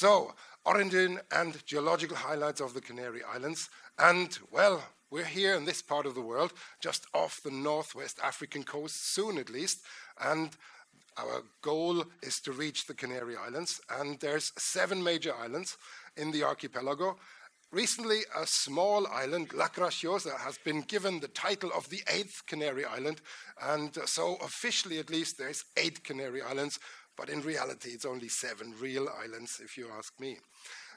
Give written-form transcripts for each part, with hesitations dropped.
So, origin and geological highlights of the Canary Islands. And, well, we're here in this part of the world, just off the northwest African coast, soon at least. And our goal is to reach the Canary Islands. And there's 7 major islands in the archipelago. Recently, a small island, La Graciosa, has been given the title of the 8th Canary Island. And so officially, at least, there's 8 Canary Islands. But in reality, it's only 7 real islands, if you ask me.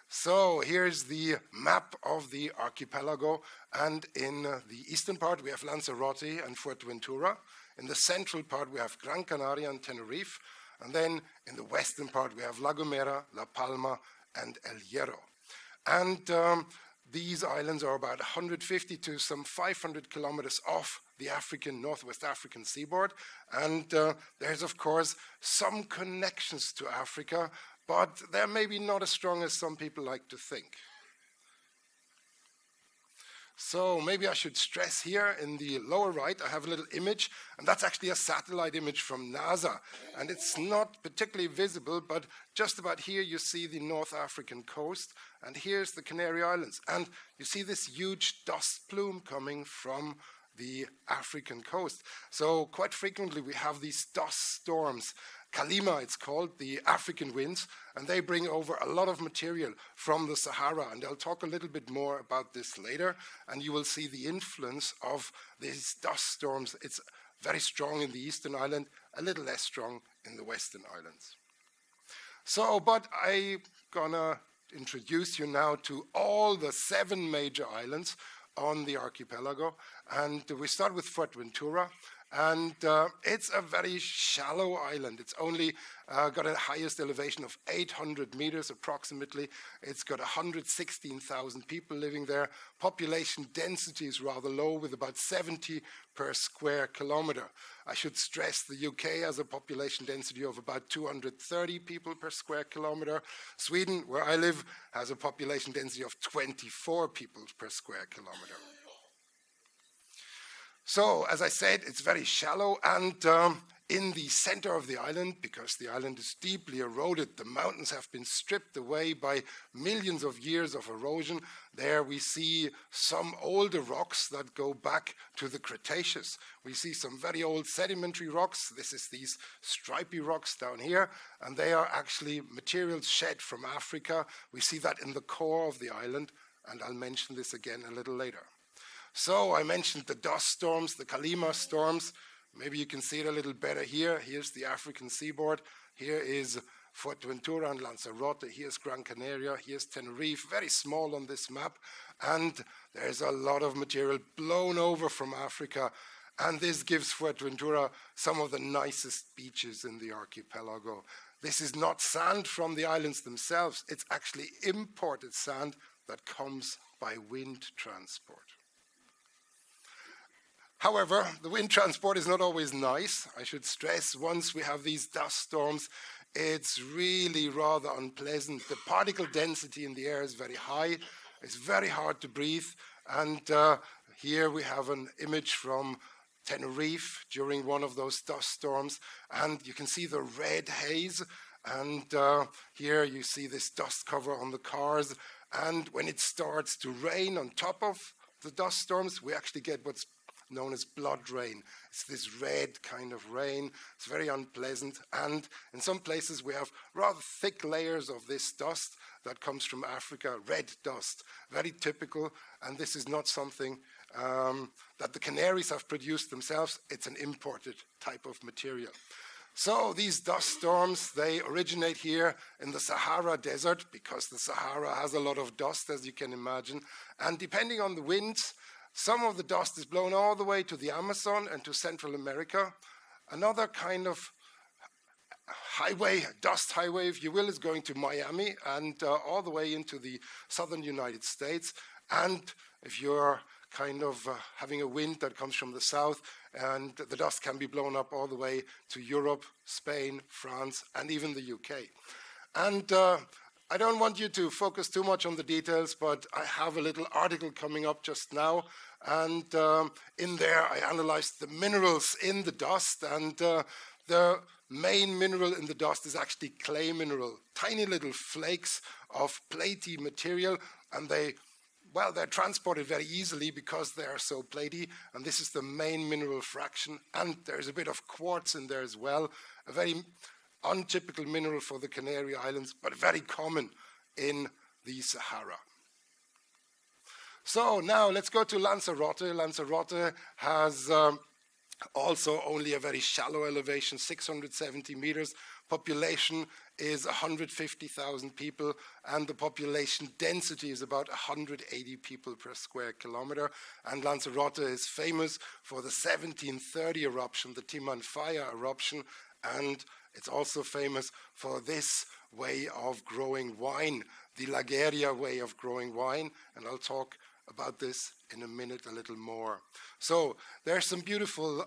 So here's the map of the archipelago. And in the eastern part, we have Lanzarote and Fuerteventura. In the central part, we have Gran Canaria and Tenerife. And then in the western part, we have La Gomera, La Palma, and El Hierro. And these islands are about 150 to some 500 kilometers off the Northwest African seaboard. And there's, of course, some connections to Africa, but they're maybe not as strong as some people like to think. So maybe I should stress here in the lower right, I have a little image, and that's actually a satellite image from NASA. And it's not particularly visible, but just about here you see the North African coast, and here's the Canary Islands. And you see this huge dust plume coming from the African coast. So quite frequently we have these dust storms. Kalima, it's called, the African winds, and they bring over a lot of material from the Sahara. And I'll talk a little bit more about this later, and you will see the influence of these dust storms. It's very strong in the eastern island, a little less strong in the western islands. So, but I'm gonna introduce you now to all the 7 major islands on the archipelago. And we start with Fuerteventura. And it's a very shallow island. It's only got a highest elevation of 800 meters approximately. It's got 116,000 people living there. Population density is rather low, with about 70 per square kilometer. I should stress the UK has a population density of about 230 people per square kilometer. Sweden, where I live, has a population density of 24 people per square kilometer. So, as I said, it's very shallow, and in the center of the island, because the island is deeply eroded, the mountains have been stripped away by millions of years of erosion. There we see some older rocks that go back to the Cretaceous. We see some very old sedimentary rocks. This is these stripy rocks down here, and they are actually materials shed from Africa. We see that in the core of the island, and I'll mention this again a little later. So I mentioned the dust storms, the Kalima storms. Maybe you can see it a little better here. Here's the African seaboard. Here is Fuerteventura and Lanzarote. Here's Gran Canaria. Here's Tenerife, very small on this map. And there's a lot of material blown over from Africa. And this gives Fuerteventura some of the nicest beaches in the archipelago. This is not sand from the islands themselves. It's actually imported sand that comes by wind transport. However, the wind transport is not always nice. I should stress, once we have these dust storms, it's really rather unpleasant. The particle density in the air is very high. It's very hard to breathe. And here we have an image from Tenerife during one of those dust storms. And you can see the red haze. And here you see this dust cover on the cars. And when it starts to rain on top of the dust storms, we actually get what's known as blood rain. It's this red kind of rain. It's very unpleasant. And in some places we have rather thick layers of this dust that comes from Africa, red dust, very typical. And this is not something that the Canaries have produced themselves. It's an imported type of material. So these dust storms, they originate here in the Sahara Desert, because the Sahara has a lot of dust, as you can imagine. And depending on the winds, some of the dust is blown all the way to the Amazon and to Central America. Another kind of highway, dust highway, if you will, is going to Miami and all the way into the southern United States. And if you're kind of having a wind that comes from the south, and the dust can be blown up all the way to Europe, Spain, France, and even the UK. And I don't want you to focus too much on the details, but I have a little article coming up just now, and in there I analyzed the minerals in the dust, and The main mineral in the dust is actually clay mineral, tiny little flakes of platy material, and they're transported very easily because they are so platy, and this is the main mineral fraction. And there's a bit of quartz in there as well, a very untypical mineral for the Canary Islands, but very common in the Sahara. So now let's go to Lanzarote. Lanzarote has also only a very shallow elevation, 670 meters. Population is 150,000 people, and the population density is about 180 people per square kilometer. And Lanzarote is famous for the 1730 eruption, the Timanfaya eruption, and it's also famous for this way of growing wine, the Lageria way of growing wine, and I'll talk about this in a minute a little more. So there's some beautiful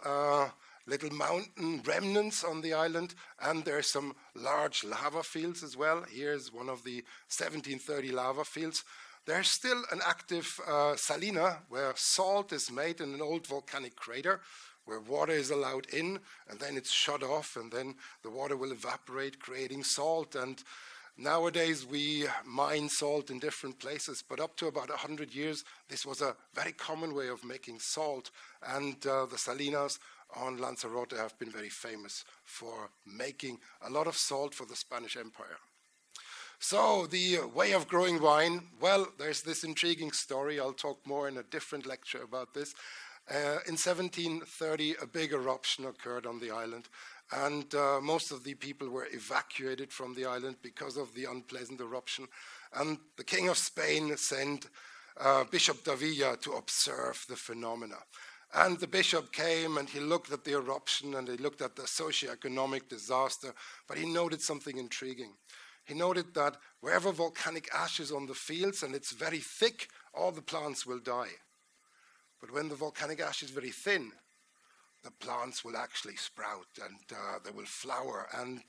little mountain remnants on the island, and there's some large lava fields as well. Here's one of the 1730 lava fields. There's still an active salina where salt is made in an old volcanic crater where water is allowed in, and then it's shut off, and then the water will evaporate, creating salt. And nowadays we mine salt in different places, but up to about 100 years, this was a very common way of making salt, and the salinas on Lanzarote have been very famous for making a lot of salt for the Spanish Empire. So the way of growing wine, well, there's this intriguing story. I'll talk more in a different lecture about this. In 1730, a big eruption occurred on the island, and most of the people were evacuated from the island because of the unpleasant eruption. And the King of Spain sent Bishop Davila to observe the phenomena. And the bishop came and he looked at the eruption and he looked at the socioeconomic disaster, but he noted something intriguing. He noted that wherever volcanic ash is on the fields and it's very thick, all the plants will die. But when the volcanic ash is very thin, the plants will actually sprout and they will flower. And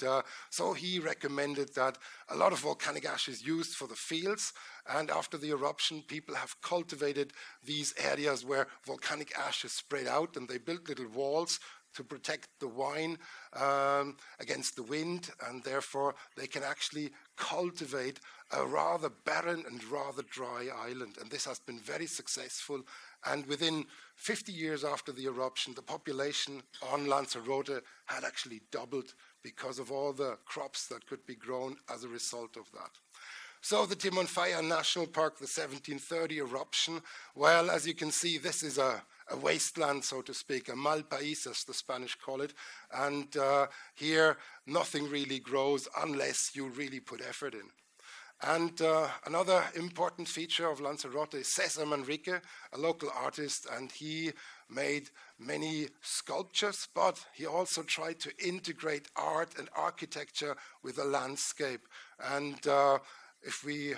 so he recommended that a lot of volcanic ash is used for the fields. And after the eruption, people have cultivated these areas where volcanic ash is spread out, and they built little walls to protect the wine against the wind, and therefore they can actually cultivate a rather barren and rather dry island. And this has been very successful. And within 50 years after the eruption, the population on Lanzarote had actually doubled because of all the crops that could be grown as a result of that. So the Timanfaya National Park, the 1730 eruption, well, as you can see, this is a wasteland, so to speak, a mal país, as the Spanish call it. And here, nothing really grows unless you really put effort in. And another important feature of Lanzarote is Cesar Manrique, a local artist, and he made many sculptures, but he also tried to integrate art and architecture with a landscape. And if you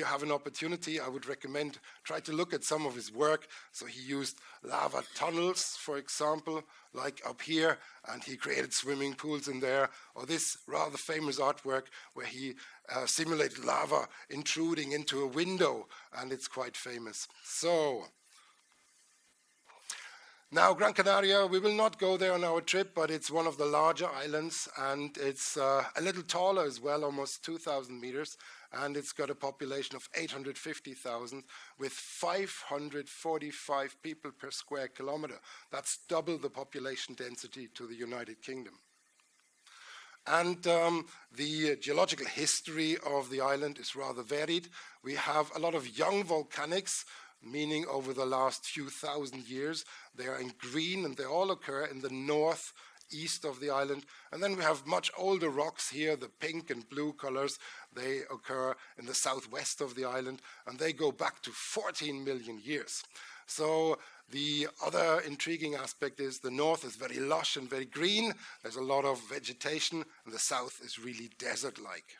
have an opportunity, I would recommend try to look at some of his work. So he used lava tunnels, for example, like up here, and he created swimming pools in there. Or this rather famous artwork where he simulated lava intruding into a window, and it's quite famous. So now, Gran Canaria, we will not go there on our trip, but it's one of the larger islands, and it's a little taller as well, almost 2,000 meters, and it's got a population of 850,000 with 545 people per square kilometer. That's double the population density to the United Kingdom. And the geological history of the island is rather varied. We have a lot of young volcanics, meaning over the last few thousand years. They are in green, and they all occur in the northeast of the island. And then we have much older rocks here, the pink and blue colors. They occur in the southwest of the island, and they go back to 14 million years. So the other intriguing aspect is the north is very lush and very green. There's a lot of vegetation, and the south is really desert-like.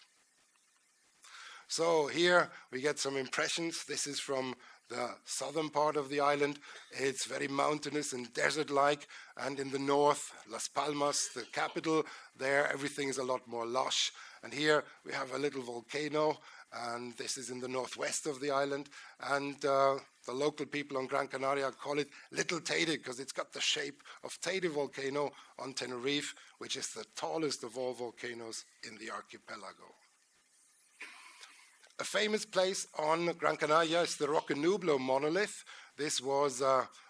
So here we get some impressions. This is from the southern part of the island. It's very mountainous and desert-like, and in the north, Las Palmas, the capital, there everything is a lot more lush. And here we have a little volcano, and this is in the northwest of the island, and the local people on Gran Canaria call it Little Teide because it's got the shape of Teide volcano on Tenerife, which is the tallest of all volcanoes in the archipelago. A famous place on Gran Canaria is the Roque Nublo monolith. This was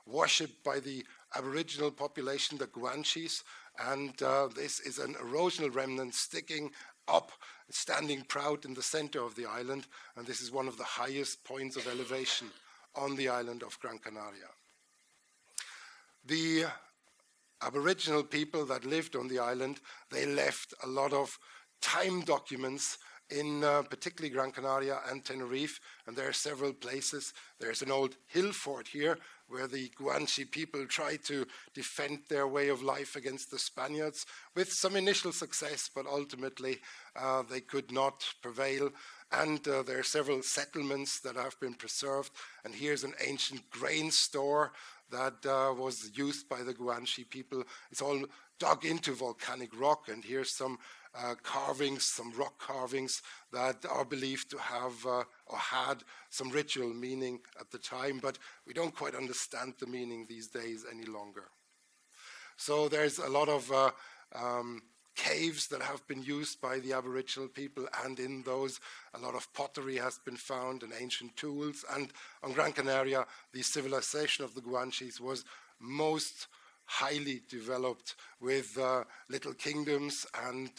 worshipped by the Aboriginal population, the Guanches, and this is an erosional remnant sticking up, standing proud in the center of the island, and this is one of the highest points of elevation on the island of Gran Canaria. The Aboriginal people that lived on the island, they left a lot of time documents in particularly Gran Canaria and Tenerife, and there are several places. There's an old hill fort here where the Guanche people tried to defend their way of life against the Spaniards with some initial success, but ultimately they could not prevail. And there are several settlements that have been preserved, and here's an ancient grain store that was used by the Guanche people. It's all dug into volcanic rock, and here's some carvings, some rock carvings that are believed to have or had some ritual meaning at the time, but we don't quite understand the meaning these days any longer. So there's a lot of caves that have been used by the Aboriginal people, and in those a lot of pottery has been found and ancient tools. And on Gran Canaria, the civilization of the Guanches was most highly developed with little kingdoms and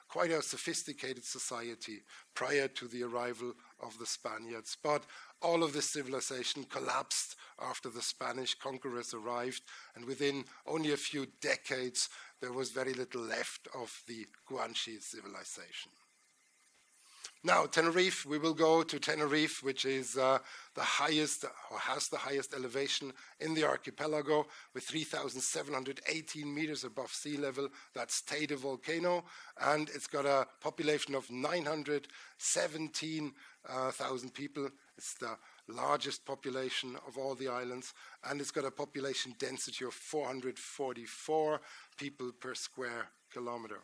quite a sophisticated society prior to the arrival of the Spaniards. But all of this civilization collapsed after the Spanish conquerors arrived, and within only a few decades there was very little left of the Guanche civilization. Now, Tenerife, we will go to Tenerife, which is the highest, or has the highest elevation in the archipelago, with 3,718 meters above sea level. That's Teide volcano, and it's got a population of 917,000 people. It's the largest population of all the islands, and it's got a population density of 444 people per square kilometer.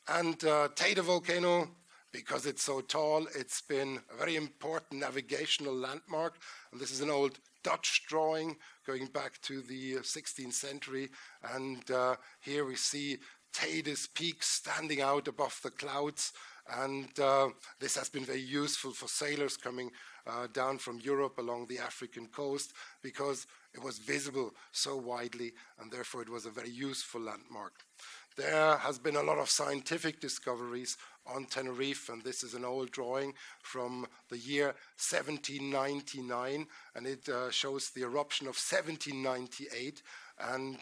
And Teide volcano, because it's so tall, it's been a very important navigational landmark. And this is an old Dutch drawing going back to the 16th century. And here we see Teide's peak standing out above the clouds. And this has been very useful for sailors coming down from Europe along the African coast, because it was visible so widely, and therefore it was a very useful landmark. There has been a lot of scientific discoveries on Tenerife, and this is an old drawing from the year 1799, and it shows the eruption of 1798. And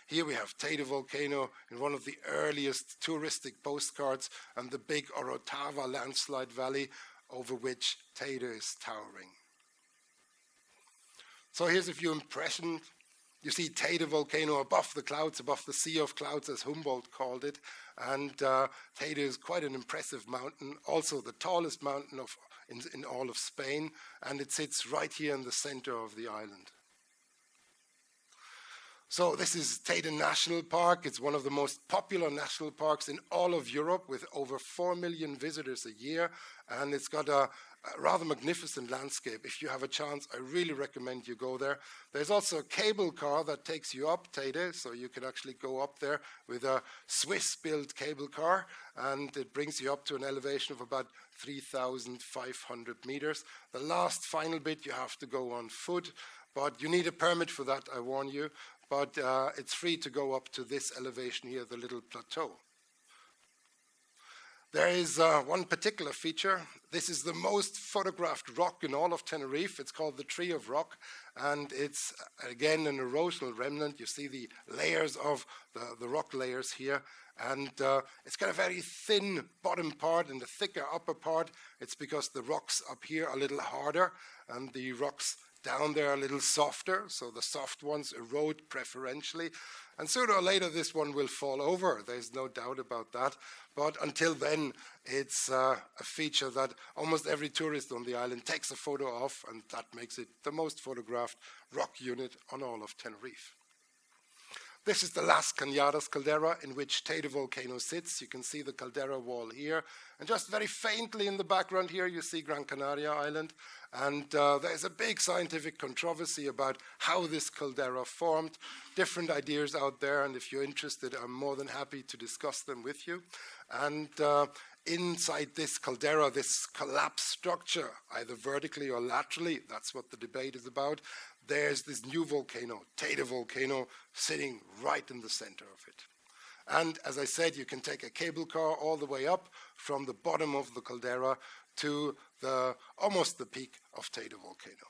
here we have Teide volcano in one of the earliest touristic postcards, and the big Orotava landslide valley over which Teide is towering. So here's a few impressions. You see Teide volcano above the clouds, above the sea of clouds, as Humboldt called it. And Teide is quite an impressive mountain, also the tallest mountain in all of Spain, and it sits right here in the center of the island. So this is Teide National Park. It's one of the most popular national parks in all of Europe, with over 4 million visitors a year, and it's got a rather magnificent landscape. If you have a chance, I really recommend you go there. There's also a cable car that takes you up Teide, so you can actually go up there with a Swiss-built cable car, and it brings you up to an elevation of about 3,500 meters. The last final bit you have to go on foot, but you need a permit for that, I warn you. But it's free to go up to this elevation here, the little plateau. There is one particular feature. This is the most photographed rock in all of Tenerife. It's called the Tree of Rock, and it's, again, an erosional remnant. You see the layers of the rock layers here, and it's got a very thin bottom part and a thicker upper part. It's because the rocks up here are a little harder, and the rocks down there a little softer, so the soft ones erode preferentially. And sooner or later, this one will fall over. There's no doubt about that. But until then, it's a feature that almost every tourist on the island takes a photo of, and that makes it the most photographed rock unit on all of Tenerife. This is the Las Cañadas caldera in which Teide volcano sits. You can see the caldera wall here. And just very faintly in the background here, you see Gran Canaria Island. And there's a big scientific controversy about how this caldera formed. Different ideas out there, and if you're interested, I'm more than happy to discuss them with you. And inside this caldera, this collapsed structure, either vertically or laterally, that's what the debate is about, there's this new volcano, Teide volcano, sitting right in the center of it. And as I said, you can take a cable car all the way up from the bottom of the caldera to almost the peak of Teide volcano.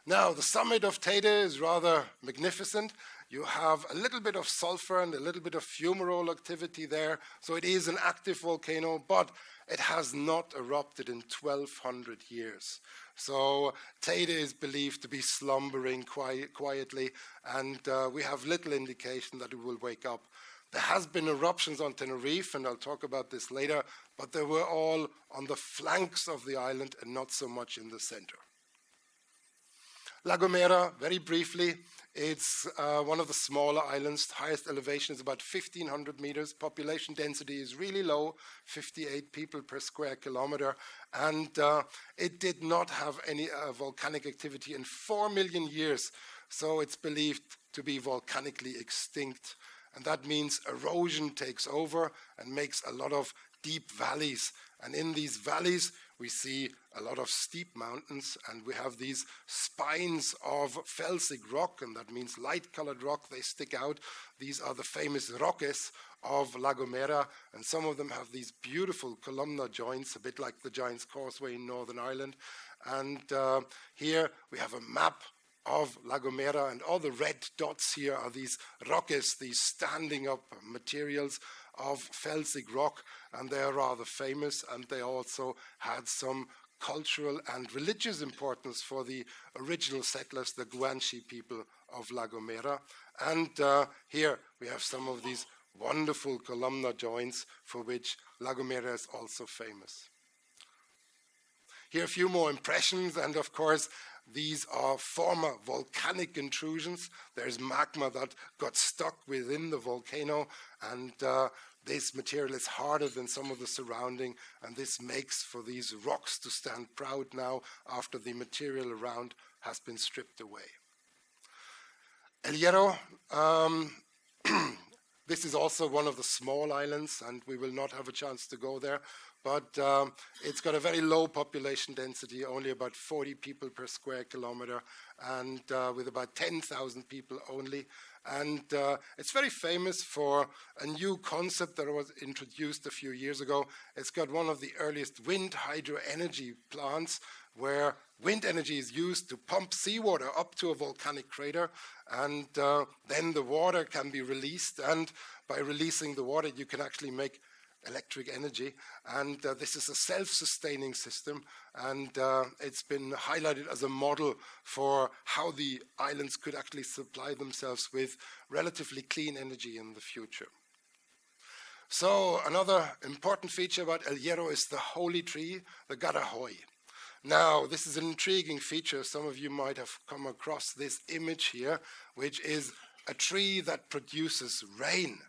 Now, the summit of Teide is rather magnificent. You have a little bit of sulfur and a little bit of fumarole activity there. So it is an active volcano, but it has not erupted in 1,200 years. So Teide is believed to be slumbering quietly, and we have little indication that it will wake up. There has been eruptions on Tenerife, and I'll talk about this later, but they were all on the flanks of the island and not so much in the center. La Gomera, very briefly, it's one of the smaller islands. The highest elevation is about 1,500 meters. Population density is really low, 58 people per square kilometer. And it did not have any volcanic activity in 4 million years. So it's believed to be volcanically extinct. And that means erosion takes over and makes a lot of deep valleys. And in these valleys, we see a lot of steep mountains, and we have these spines of felsic rock, and that means light-colored rock. They stick out. These are the famous roques of La Gomera, and some of them have these beautiful columnar joints, a bit like the Giant's Causeway in Northern Ireland. And here we have a map of La Gomera, and all the red dots here are these roques, these standing up materials of felsic rock, and they are rather famous, and they also had some cultural and religious importance for the original settlers, the Guanche people of La Gomera. And here we have some of these wonderful columnar joints for which La Gomera is also famous. Here are a few more impressions, and of course these are former volcanic intrusions. There's magma that got stuck within the volcano, and this material is harder than some of the surrounding, and this makes for these rocks to stand proud now after the material around has been stripped away. El Hierro, this is also one of the small islands, and we will not have a chance to go there, but it's got a very low population density, only about 40 people per square kilometer, and with about 10,000 people only. And it's very famous for a new concept that was introduced a few years ago. It's got one of the earliest wind hydro energy plants where wind energy is used to pump seawater up to a volcanic crater, and then the water can be released, and by releasing the water you can actually make electric energy, and this is a self-sustaining system, and it's been highlighted as a model for how the islands could actually supply themselves with relatively clean energy in the future. So another important feature about El Hierro is the holy tree, the Garahoy. Now, this is an intriguing feature. Some of you might have come across this image here, which is a tree that produces rain.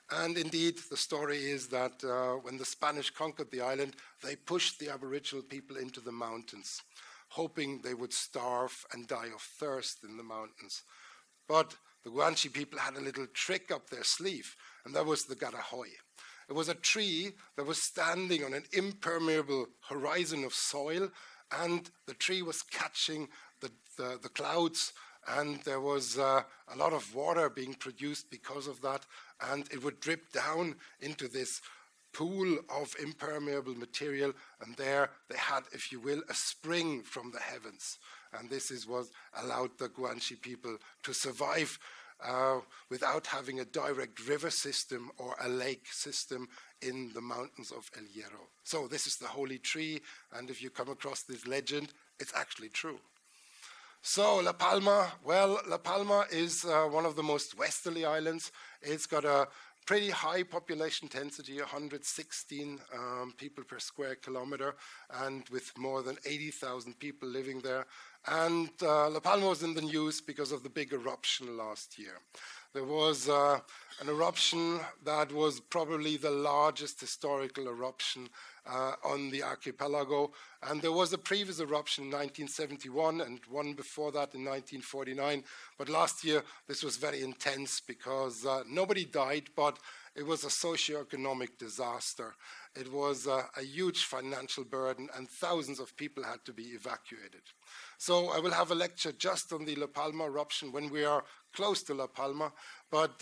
And indeed, the story is that when the Spanish conquered the island, they pushed the Aboriginal people into the mountains, hoping they would starve and die of thirst in the mountains. But the Guanche people had a little trick up their sleeve, and that was the Garahoy. It was a tree that was standing on an impermeable horizon of soil, and the tree was catching the clouds, and there was a lot of water being produced because of that, and it would drip down into this pool of impermeable material, and there they had, if you will, a spring from the heavens. And this is what allowed the Guanche people to survive without having a direct river system or a lake system in the mountains of El Hierro. So this is the holy tree, and if you come across this legend, it's actually true. So La Palma, well, La Palma is one of the most westerly islands. It's got a pretty high population density, 116 people per square kilometer, and with more than 80,000 people living there. And La Palma was in the news because of the big eruption last year. There was an eruption that was probably the largest historical eruption on the archipelago. And there was a previous eruption in 1971 and one before that in 1949. But last year, this was very intense because nobody died, but it was a socio-economic disaster. It was a huge financial burden, and thousands of people had to be evacuated. So I will have a lecture just on the La Palma eruption when we are close to La Palma. But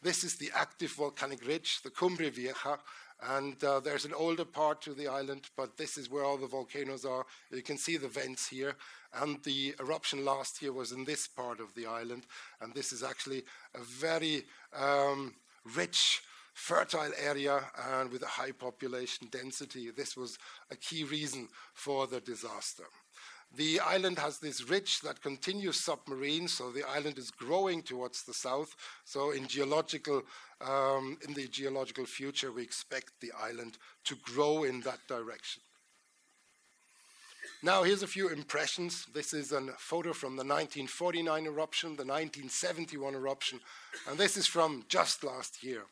this is the active volcanic ridge, the Cumbre Vieja. And there's an older part to the island, but this is where all the volcanoes are. You can see the vents here. And the eruption last year was in this part of the island. And this is actually a very rich, fertile area and with a high population density. This was a key reason for the disaster. The island has this ridge that continues submarine, so the island is growing towards the south. So in the geological future, we expect the island to grow in that direction. Now, here's a few impressions. This is a photo from the 1949 eruption, the 1971 eruption, and this is from just last year.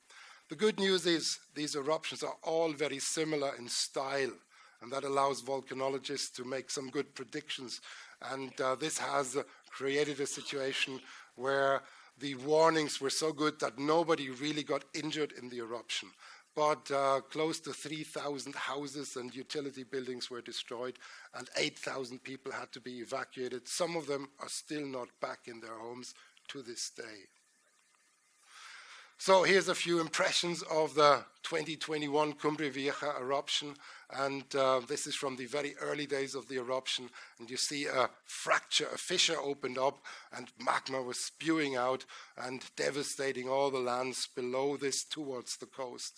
The good news is these eruptions are all very similar in style, and that allows volcanologists to make some good predictions. And this has created a situation where the warnings were so good that nobody really got injured in the eruption. But close to 3,000 houses and utility buildings were destroyed, and 8,000 people had to be evacuated. Some of them are still not back in their homes to this day. So here's a few impressions of the 2021 Cumbre Vieja eruption, and this is from the very early days of the eruption, and you see a fracture, a fissure opened up, and magma was spewing out and devastating all the lands below this towards the coast.